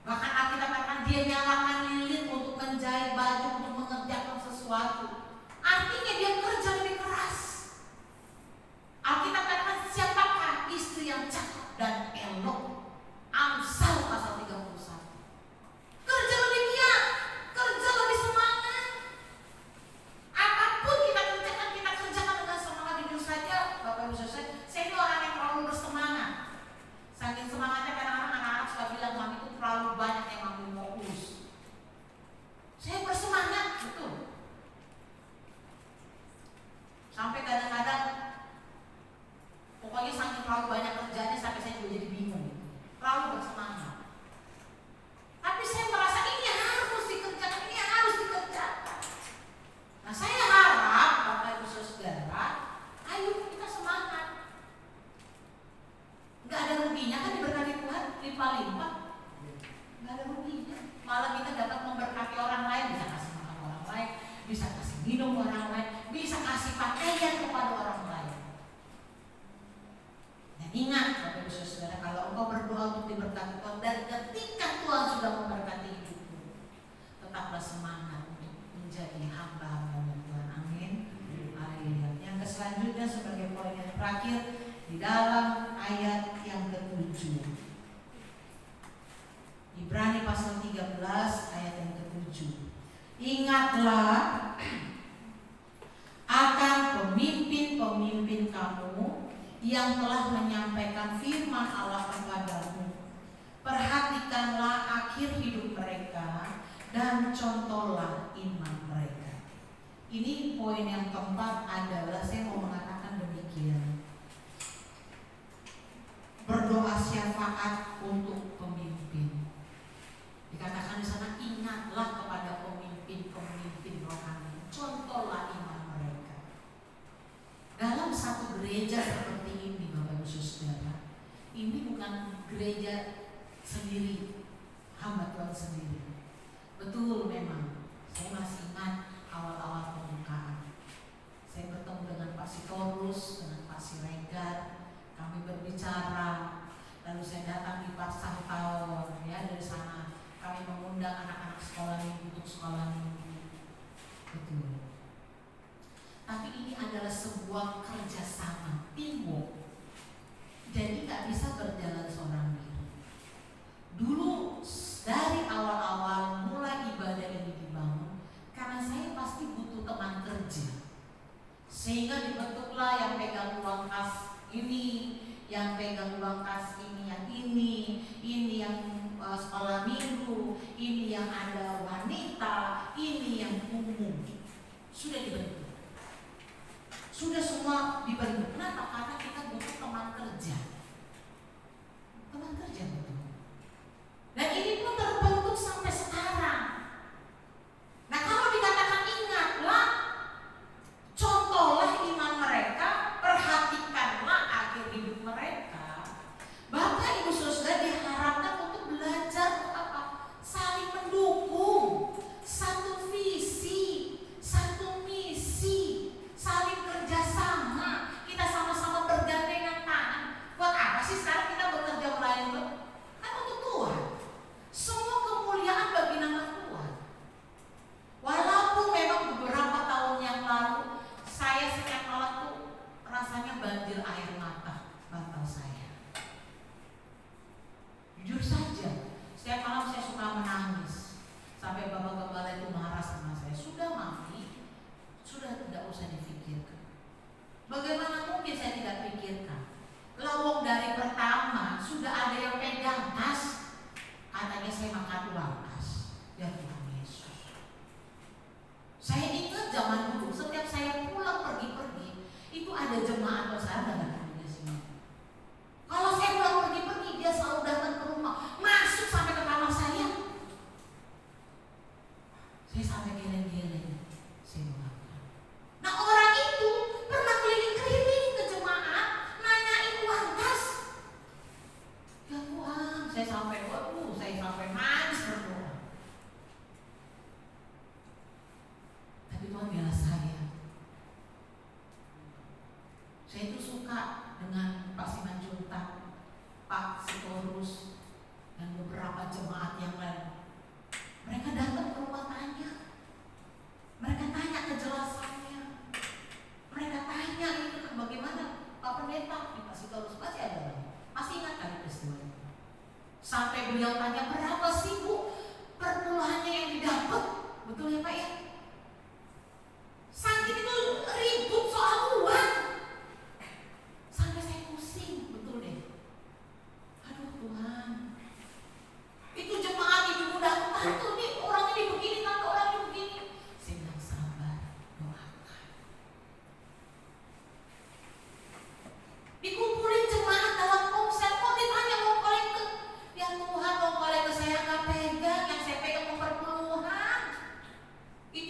[SPEAKER 3] Bahkan Alkitab katakan dia nyalakan lilin untuk menjahit baju, untuk mengerjakan sesuatu. Artinya dia kerja lebih keras. Alkitab katakan siapakah istri yang cakap dan elok? Amsal pasal 31. Kerja lebih giat, kerja lebih semangat. Apapun kita kerjakan dengan semangat. Jujur saja, Bapak Ibu Saudara, saya ini orang yang terlalu bersemangat. Saking semangatnya kadang-kadang anak-anak suka bilang, mami itu terlalu banyak yang mami mau urus. Saya bersemangat, betul. Sampai kadang-kadang pokoknya saking terlalu banyak kerjanya sampai saya juga jadi bingung. Terlalu bersemangat. Tapi saya merasa ini harus dikerjakan, ini harus dikerjakan. Nah, saya harap Bapak Ibu Saudara, ayo kita semangat. Gak ada ruginya kan diberkati Tuhan limpah-limpah. Gak ada ruginya. Malah kita dapat memberkati orang lain, bisa kasih makan orang lain, bisa kasih minum orang lain, bisa kasih pakaian kepada orang lain. Dan ingat Bapak Ibu Saudara, kalau engkau berdoa untuk diberkati Tuhan, dan ketika Tuhan sudah memberkati hidupmu, tetaplah semangat untuk menjadi hamba-hamba Tuhan. Amin. Haleluya. Yang selanjutnya sebagai poin yang terakhir di dalam ayat yang ke-7, Ibrani pasal 13 ayat yang ke-7. Ingatlah akan pemimpin-pemimpin kamu yang telah menyampaikan firman Allah kepadamu. Perhatikanlah akhir Ini poin yang keempat adalah saya mau mengatakan demikian. Berdoa syafaat untuk pemimpin. Dikatakan di sana, ingatlah kepada pemimpin rohani, contohlah iman mereka. Dalam satu gereja seperti ini, Bapak Ibu Saudara, ini bukan gereja sendiri, hamba Tuhan sendiri. Betul, memang saya masih ingat awal-awal pembukaan. Saya bertemu dengan Pak Sitorus, dengan Pak Siregar, kami berbicara. Lalu saya datang di Parsah Tower, ya, dari sana kami mengundang anak-anak sekolah minggu untuk sekolah minggu. Betul. Tapi ini adalah sebuah kerjasama, teamwork. Jadi nggak bisa berjalan seorang diri. Dulu dari awal-awal mulai ibadah ini dibangun, karena saya pasti butuh teman kerja. Sehingga dibentuklah yang pegang uang kas ini, yang pegang uang kas ini, ini yang sekolah minggu, ini yang ada wanita, ini yang umum. Sudah dibentuk. Sudah semua dibentuk. Kenapa? Karena kita butuh teman kerja. Teman kerja betul. Dan ini pun terbentuk sampai sekarang. Nah, kalau dikatakan ingatlah, contohlah iman mereka, perhatikanlah akhir hidup mereka. Bapak Ibu Saudara diharapkan untuk belajar untuk apa? Saling mendukung, satu visi, satu misi, saling kerjasama. Kita sama-sama bergandengan tangan. Buat apa sih sekarang kita bekerja melayani? Kan untuk Tuhan. Semua kemuliaan bagi nama Tuhan. Walaupun memang beberapa tahun yang lalu saya setiap malam tuh rasanya banjir air mata saya. Jujur saja, setiap malam saya suka menangis. Sampai Bapak Gembala itu marah sama saya. Sudah mami, sudah tidak usah difikirkan. Bagaimana mungkin saya tidak pikirkan? Lawang dari pertama sudah ada yang pegang tas. Katanya saya makan uang tas. Ya Tuhan Yesus. Saya ingat zaman dulu setiap saya pulang pergi-pergi itu ada jemaat besar dan di sini. Kalau saya pulang pergi-pergi dia selalu datang ke rumah, masuk sampai ke kamar saya. Saya sampai geleng-geleng. Saya makan. Nah, orang itu pernah keliling-keliling ke jemaat nanyain uang tas. Ya Tuhan, saya sampai nangis berdoa. Tapi Tuhan bela saya. Saya itu suka dengan Pak Simanjuntak, Pak Sitorus, dan beberapa jemaat yang lain. Mereka datang ke rumah tanya. Mereka tanya kejelasannya. Mereka tanya itu bagaimana Pak Pendeta, Pak Sitorus masih ada lagi. Masih ingat kali peristiwa itu? Sampai beliau tanya, berapa sih Bu perpuluhannya yang didapat? Betul ya Pak ya? Sakit itu ribut soal uang. Sampai saya pusing, betul deh. Aduh Tuhan. Itu jemaat ibu datang, tante nih orang ini begini, tante orang ini begini. Saya bilang sabar, doakan. Dikumpulin jemaat dalam komsel, kok ditanya mau kolekte? Ya Tuhan, mau kolekte saya nggak pegang, yang saya pegang mau perpuluhan. Itu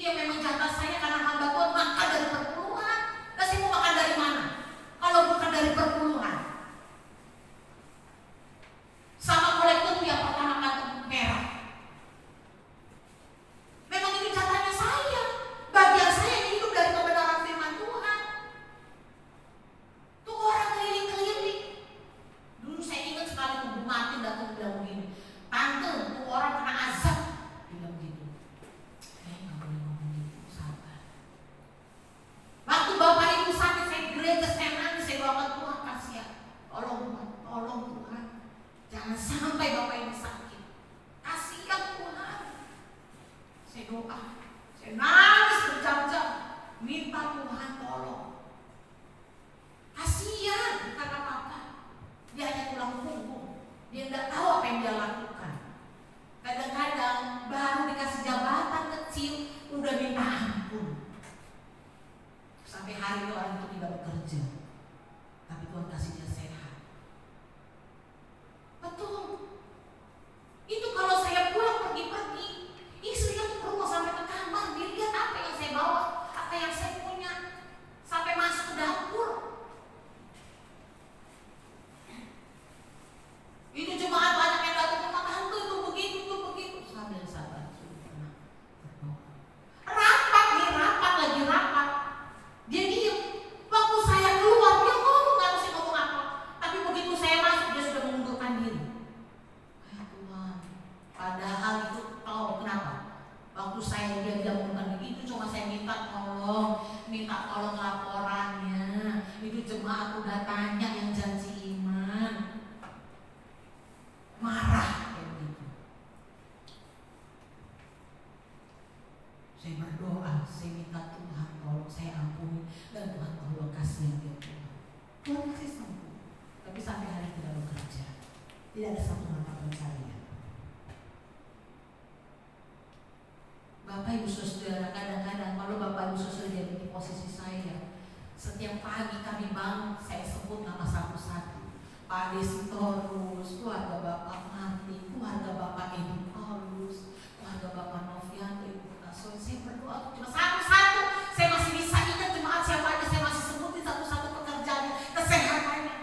[SPEAKER 3] Bapak Ibu Saudara, kadang-kadang kalau Bapak Ibu Saudara jadi di posisi saya, setiap pagi kami bangun, saya sebut nama satu-satu. Pak Desitorus, keluarga Bapak Martin, keluarga Bapak Edi Paulus, keluarga Bapak Novianto, Ibu Tasoy. Saya berdoa cuma satu-satu. Saya masih bisa ingat jemaat siapa aja, saya masih sebutin satu-satu pekerjaannya, kesehatannya.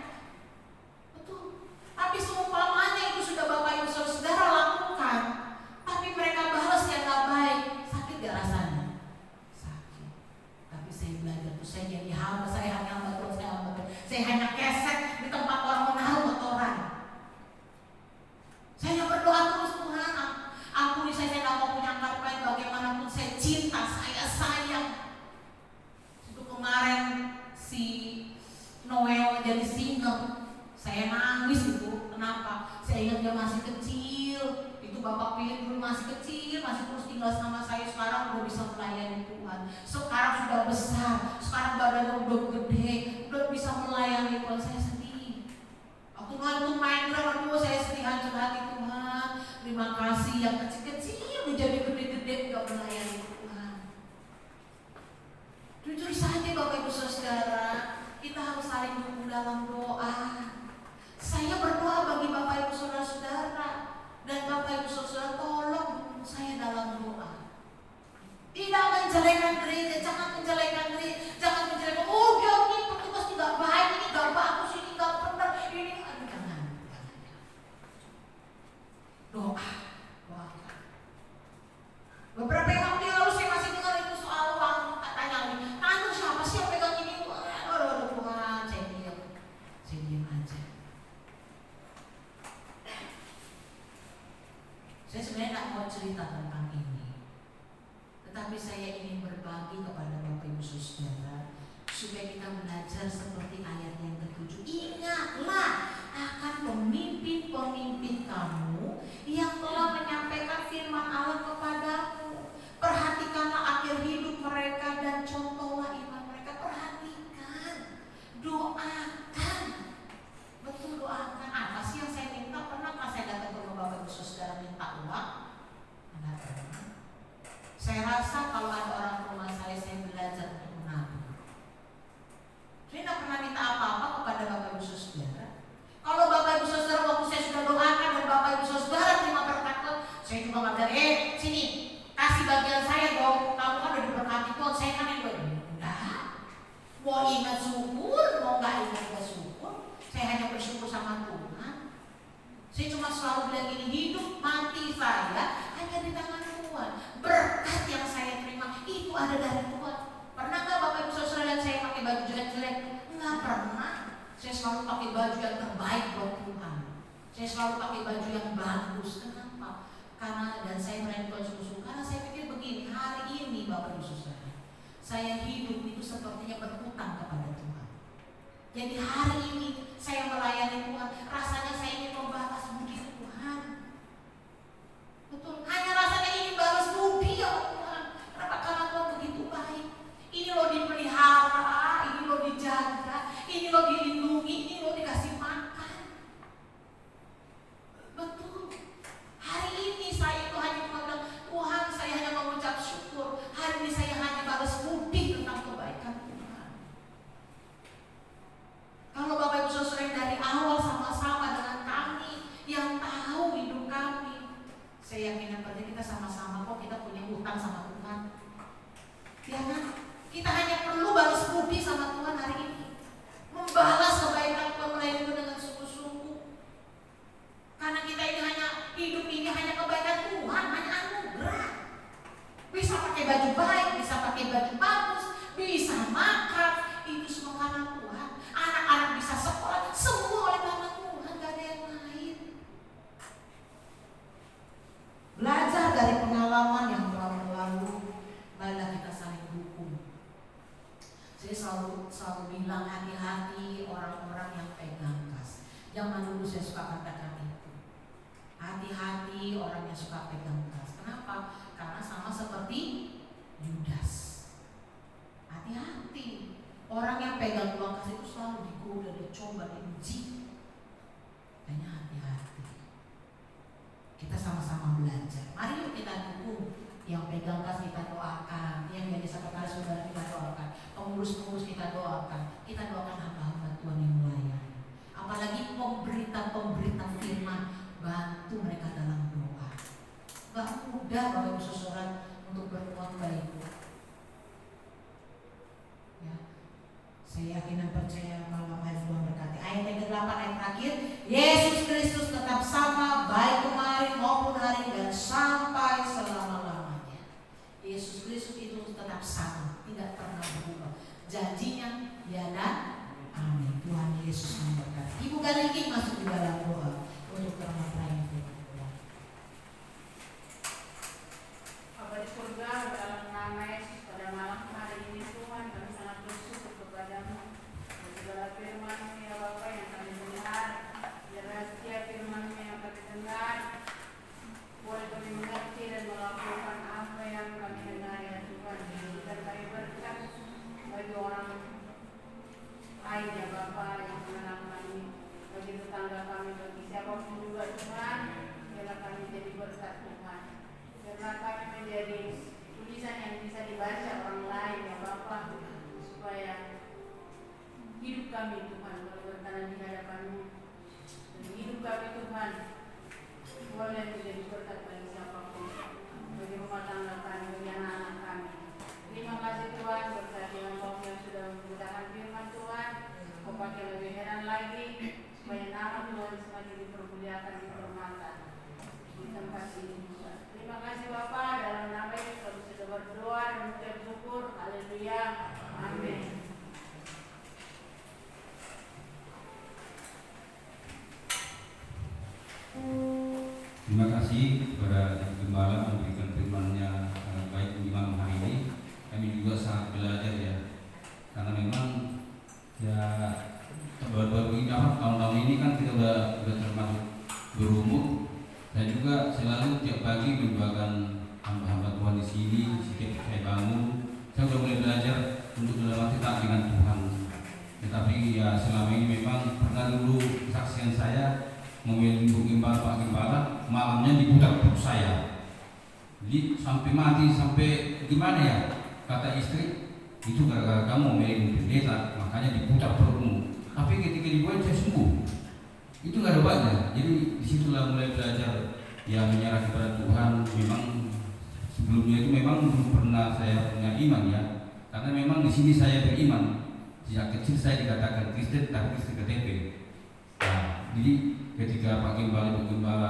[SPEAKER 3] Betul. Tapi seumpamanya itu sudah Bapak Ibu Saudara lakukan, tapi mereka balas yang gak baik. Sakit gak rasanya? Sakit. Tapi saya belajar tuh, saya jadi hamba, saya hanya hamba Tuhan, saya hanya keset di tempat orang menaruh kotoran. Saya berdoa terus, Tuhan, ampuni saya tidak mau punya karpet, bagaimanapun saya cinta, saya sayang. Itu kemarin si Noel jadi single, saya nangis itu. Kenapa? Saya ingat dia masih kecil. Itu Bapak pilih dulu masih kecil, masih terus tinggal sama saya. Sekarang udah bisa melayani Tuhan. Sekarang sudah besar, sekarang badannya udah gede, udah bisa melayani Tuhan. Saya sedih. Waktu Tuhan tuh main drum, aduh saya sedih hancur hati. Tuhan, terima kasih yang kecil-kecil menjadi gede-gede udah melayani Tuhan. Jujur saja Bapak Ibu Saudara, kita harus saling dukung dalam doa. Saya berdoa bagi Bapak Ibu Saudara-saudara, dan Bapak Ibu Saudara tolong dukung saya dalam doa. Tidak menjelekan gereja, jangan menjelekan gereja, jangan menjelekan, oh dia ini petugas tidak baik, ini gak bagus, ini gak benar, ini aduh jangan. Doa. Beberapa waktu yang lalu saya masih dengar itu soal uang, katanya anu siapa sih yang pegang ini? Aduh Tuhan, saya diam aja. Saya sebenarnya tidak mau cerita tentang ini, tetapi saya ingin berbagi kepada Bapak Ibu Saudara supaya kita belajar seperti ayat yang ke-7. Ingatlah akan pemimpin-pemimpin kamu yang telah menyampaikan firman Allah kepadamu. Perhatikanlah akhir hidup mereka dan contohlah iman mereka. Perhatikan, doakan. Betul, doakan. Apa sih yang saya minta? Pernahkah saya datang ke Bapak Ibu Saudara minta uang? Tidak pernah. Saya rasa kalau ada orang ke rumah saya belajar untuk menabung. Saya tidak pernah minta apa-apa kepada Bapak Ibu Saudara. Kalau Bapak Ibu Saudara waktu saya sudah doakan dan Bapak Ibu Saudara terima berkat, saya juga nggak bilang, sini kasih bagian saya dong. Kamu kan udah diberkati Tuhan, saya kan yang enggak. Mau ingat syukur, mau nggak ingat syukur. Saya hanya bersyukur sama Tuhan. Saya cuma selalu bilang gini, hidup mati saya hanya di tangan Tuhan. Berkat yang saya terima itu ada dari Tuhan. Pernah nggak Bapak Ibu Saudara lihat saya pakai baju jelek-jelek? Nggak pernah. Saya selalu pakai baju yang terbaik buat Tuhan. Saya selalu pakai baju yang bagus. Kenapa? Karena dan saya melayani Tuhan sungguh-sungguh. Karena saya pikir begini, hari ini Bapak Ibu Saudara, saya hidup itu sepertinya berhutang kepada Tuhan. Jadi hari ini saya melayani Tuhan, rasanya saya ingin membalas budi Tuhan. Betul, hanya rasanya ingin balas budi ya Tuhan. Kenapa? Karena Tuhan begitu baik. Ini loh dipelihara, ini loh dijaga, ini loh dilindungi, ini loh dikasih makan. Betul. Hari ini saya itu hanya bilang, Tuhan saya hanya mengucap syukur. Hari ini saya hanya balas budi tentang kebaikan Tuhan. Kalau Bapak Ibu Saudara yang dari awal sama-sama dengan kami, yang tahu hidup kami, saya yakin yang penting kita sama-sama kok kita punya hutang sama Tuhan. Ya kan? Kita hanya perlu balas budi sama Tuhan hari ini. Membalas kebaikan Tuhan melayani dengan sungguh-sungguh. Karena kita ini hanya hidup ini hanya kebaikan Tuhan, hanya anugerah. Bisa pakai baju baik, bisa pakai baju bagus, bisa makan, itu semua karena Tuhan. Anak-anak bisa sekolah, semua oleh karena Tuhan, gak ada yang lain. Belajar dari pengalaman yang telah berlalu, marilah kita saling dukung. Saya selalu bilang hati-hati orang-orang yang pegang kas. Zaman dulu saya suka katakan itu. Hati-hati orang yang suka pegang kas. Kenapa? Karena sama seperti Yudas. Hati-hati. Orang yang pegang uang kas itu selalu digoda, dicoba, diuji. Hanya hati-hati. Kita sama-sama belajar. Mari yuk kita dukung yang pegang kas kita doakan, yang jadi sekretaris saudara kita doakan, pengurus-pengurus kita doakan hamba-hamba Tuhan yang melayani. Apalagi pemberita firman, bantu mereka dalam doa. Gak mudah Bapak Ibu Saudara untuk berkhotbah itu. Ya. Saya yakin dan percaya malam hari Tuhan berkati. Ayat yang ke-8 ayat terakhir, Yesus Kristus tetap sama baik kemarin maupun hari ini dan sampai selama-lamanya. Yesus Kristus itu tetap sama, tidak pernah berubah. Janjinya ya dan amin. Tuhan Yesus memberkati. Ibu Galiki masuk di dalam doa untuk terang-terang firman Tuhan.
[SPEAKER 4] Bapa di surga, dalam nama Yesus pada malam hari ini Tuhan, kami sangat bersyukur kepadamu untuk segala firman-Mu ya Bapa yang kami dengar, biarlah setiap firman-Mu yang kami dengar boleh kami mengerti dan melakukan apa yang kami dengar ya Tuhan, dan kami berkat bagi orang lain ya Bapa yang mengenal kami, bagi tetangga kami, bagi siapapun juga Tuhan, biarlah kami jadi berkat Tuhan. Biarlah kami menjadi tulisan yang bisa dibaca orang lain ya Bapa, supaya hidup kami Tuhan boleh berkenan di hadapan-Mu, dan hidup kami Tuhan boleh menjadi berkat bagi siapapun, bagi rumah tangga kami, bagi anak-anak kami. Terima kasih Tuhan, berkati hamba-Mu yang sudah memberitakan firman Tuhan, Kau pakai lebih heran lagi, supaya nama Tuhan semakin dipermuliakan, dihormatkan di tempat ini Tuhan. Terima kasih Bapa, dalam nama Yesus kami sudah berdoa dan mengucap syukur. Haleluya. Amin.
[SPEAKER 1] Terima kasih kepada Gembala memberikan firman-Nya sangat baik di malam hari ini. Kami juga sangat belajar ya, karena memang ya baru-baru ini tahun-tahun ini kan kita udah termasuk berumur. Saya juga selalu tiap pagi mendoakan hamba-hamba Tuhan di sini. Setiap saya bangun, saya sudah mulai belajar untuk dalam hati taat dengan Tuhan. Tetapi ya selama ini memang pernah dulu kesaksian saya memilih Ibu Gembala, Pak Gembala, malamnya dibudak perut saya. Jadi sampai mati, sampai gimana ya? Kata istri, itu gara-gara kamu memilih pendeta, makanya dibudak perutmu. Tapi ketika dibuat saya sembuh. Itu nggak ada obatnya. Jadi disitulah mulai belajar ya menyerah kepada Tuhan. Memang sebelumnya itu memang belum pernah saya punya iman ya, karena memang di sini saya beriman. Sejak kecil saya dikatakan Kristen, tapi Kristen KTP. Nah, jadi ketika Pak Gembala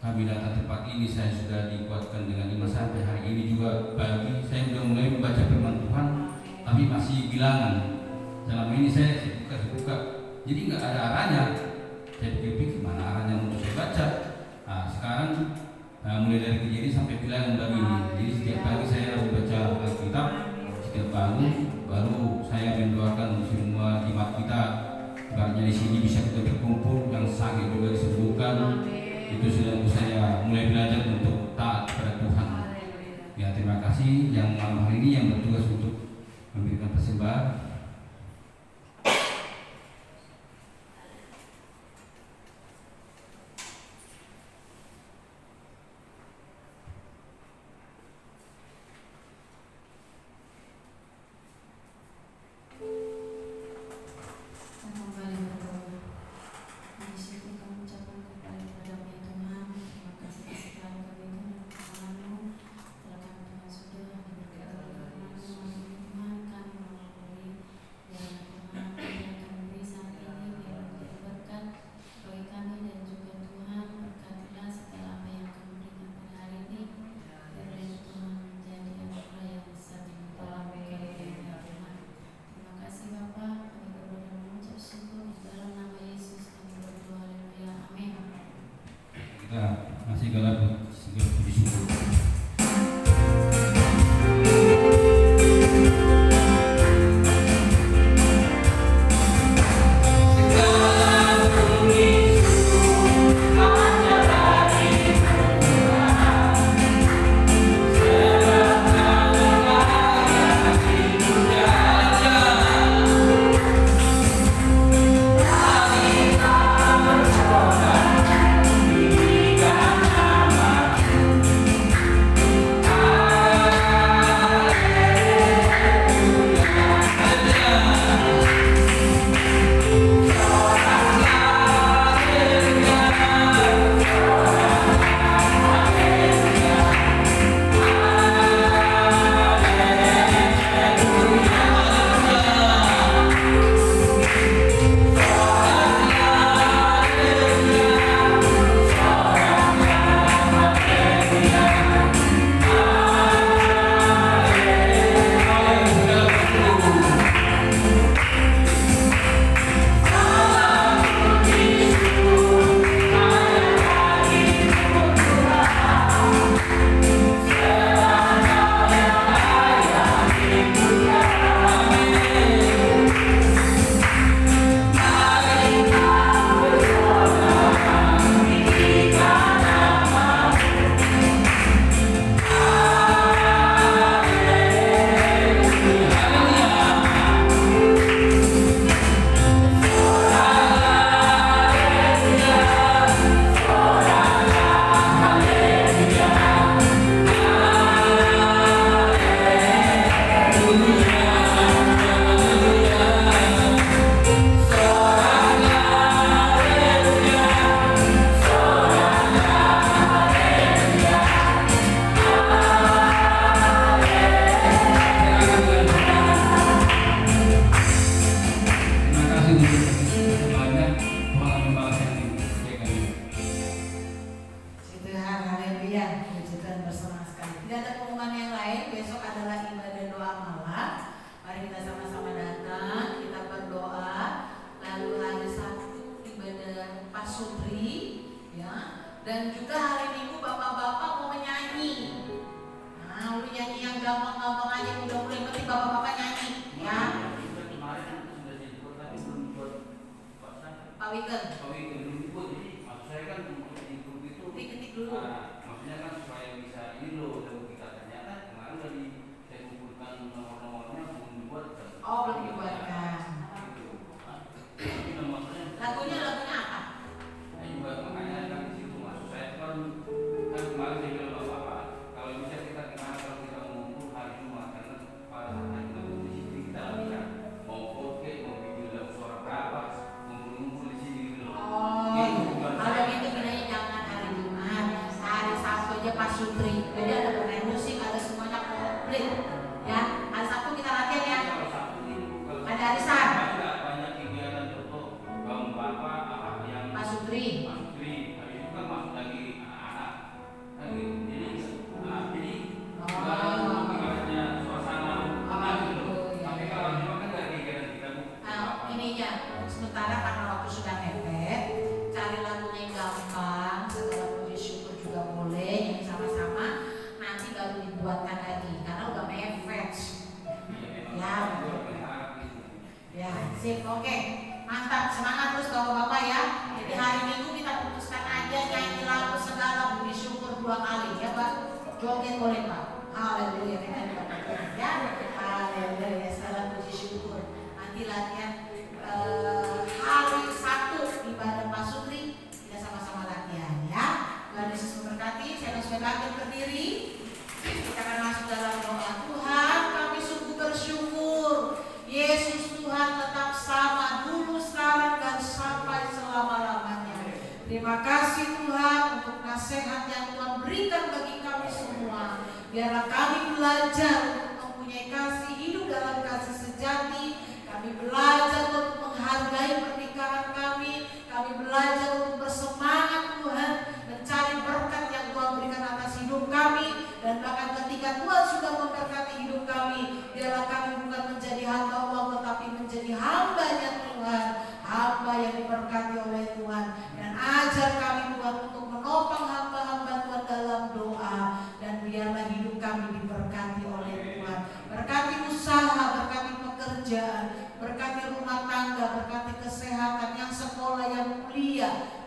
[SPEAKER 1] kami datang tempat ini, saya sudah dikuatkan dengan iman sampai hari ini juga. Bagi saya sudah mulai membaca firman Tuhan, tapi masih bilangan. Selama ini saya buka, jadi nggak ada arahnya. Saya pikir mana arahnya untuk saya baca. Nah, sekarang mulai dari Kejadian sampai bilangan baru ini. Jadi setiap pagi saya membaca Alkitab, setiap bangun baru saya mendoakan semua jemaat kita. Karena di sini bisa kita berkumpul, yang sakit juga disembuhkan. Itu sudah saya mulai belajar untuk taat kepada Tuhan. Ya, terima kasih yang malam hari ini yang bertugas untuk memberikan persembahan. Segala puji syukur.
[SPEAKER 3] bersenang sekali. Tidak ada pengumuman yang lain. Besok adalah ibadah doa malam. Mari kita sama-sama datang, kita berdoa. Lalu hari Sabtu ibadah pasutri, ya. Dan juga hari Minggu bapak-bapak mau menyanyi. Nah, lu nyanyi yang gampang-gampang aja, udah mulai penting bapak-bapak nyanyi, ya. Pak Wiken. Ketik dulu.
[SPEAKER 1] Maksudnya kan supaya bisa ini loh, kita ternyata kemarin dari saya kumpulkan nomor-nomornya belum dibuat.
[SPEAKER 3] Oh, belum dibuatkan. Lagunya apa?
[SPEAKER 1] Nah, juga makanya kan di situ maksud saya kan kemarin saya bilang bapak, kalau bisa kita gimana kalau kita mengumpul hari Jumat, karena pada saat hari Jumat di sini kita bisa mau podcast, mau bikin lagu suara berapa, ngumpul di sini gitu loh.
[SPEAKER 3] Oh, kalau gitu bedanya jangan hari Jumat, hari Sabtu aja Pak Sutri. Jadi ada pemain musik, ada semuanya komplit. Ya, hari Sabtu kita latihan ya.
[SPEAKER 1] Kalau Sabtu ini kalau
[SPEAKER 3] Ada arisan.
[SPEAKER 1] banyak kegiatan contoh kaum bapak apa yang
[SPEAKER 3] Pak Sutri.
[SPEAKER 1] habis itu kan masuk lagi anak-anak lagi jadi
[SPEAKER 3] Oh.
[SPEAKER 1] ibaratnya suasana tenang gitu.
[SPEAKER 3] Iya,
[SPEAKER 1] Tapi
[SPEAKER 3] iya.
[SPEAKER 1] kalau memang kan nggak kegiatan kita
[SPEAKER 3] Ini ya, sementara karena waktu sudah mepet, cari lagunya yang gampang, segala puji syukur juga boleh, yang sama-sama. Nanti baru dibuatkan lagi, karena udah mepet. Ya, ya, sip, oke, mantap, semangat terus bapak-bapak ya. Jadi hari Minggu kita putuskan aja nyanyi lagu segala puji syukur 2 kali ya Pak. Joget boleh Pak. Haleluya, kita juga joget ya. Haleluya, segala puji syukur. Nanti latihan hari Sabtu ibadah Pak Sutri, kita sama-sama latihan ya. Tuhan Yesus memberkati. Saya langsung bangkit berdiri. Kita akan masuk dalam doa. Tuhan, kami sungguh bersyukur. Yesus Tuhan tetap sama dulu, sekarang, dan sampai selama-lamanya. Terima kasih Tuhan untuk nasihat yang Tuhan berikan bagi kami semua. Biarlah kami belajar untuk mempunyai kasih, hidup dalam kasih sejati. Kami belajar untuk menghargai pernikahan kami. Kami belajar untuk bersemangat Tuhan, mencari berkat yang Tuhan berikan atas hidup kami. Dan bahkan ketika Tuhan sudah memberkati hidup kami, biarlah kami bukan menjadi hamba uang, tetapi menjadi hamba-Nya Tuhan, hamba yang diberkati oleh Tuhan. Dan ajar kami Tuhan untuk menopang hamba-hamba Tuhan dalam doa. Dan biarlah hidup kami diberkati oleh Tuhan. Berkati usaha, berkati pekerjaan, berkati rumah tangga, berkati kesehatan, yang sekolah, yang kuliah.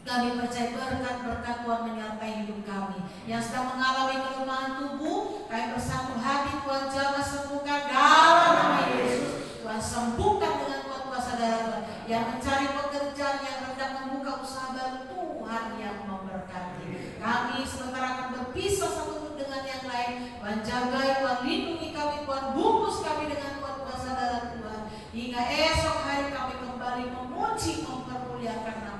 [SPEAKER 3] Kami percaya berkat-berkat Tuhan menyertai hidup kami. Yang sedang mengalami kelemahan tubuh, kami bersatu hati Tuhan jamah sembuhkan dalam nama Yesus. Tuhan sembuhkan dengan kuat kuasa darah Tuhan. Yang mencari pekerjaan, yang hendak membuka usaha baru, Tuhan yang memberkati. Kami sementara akan berpisah satu dengan yang lain. Tuhan jagai, Tuhan lindungi kami, Tuhan bungkus kami dengan kuat kuasa darah Tuhan. Hingga esok hari kami kembali memuji, mempermuliakan nama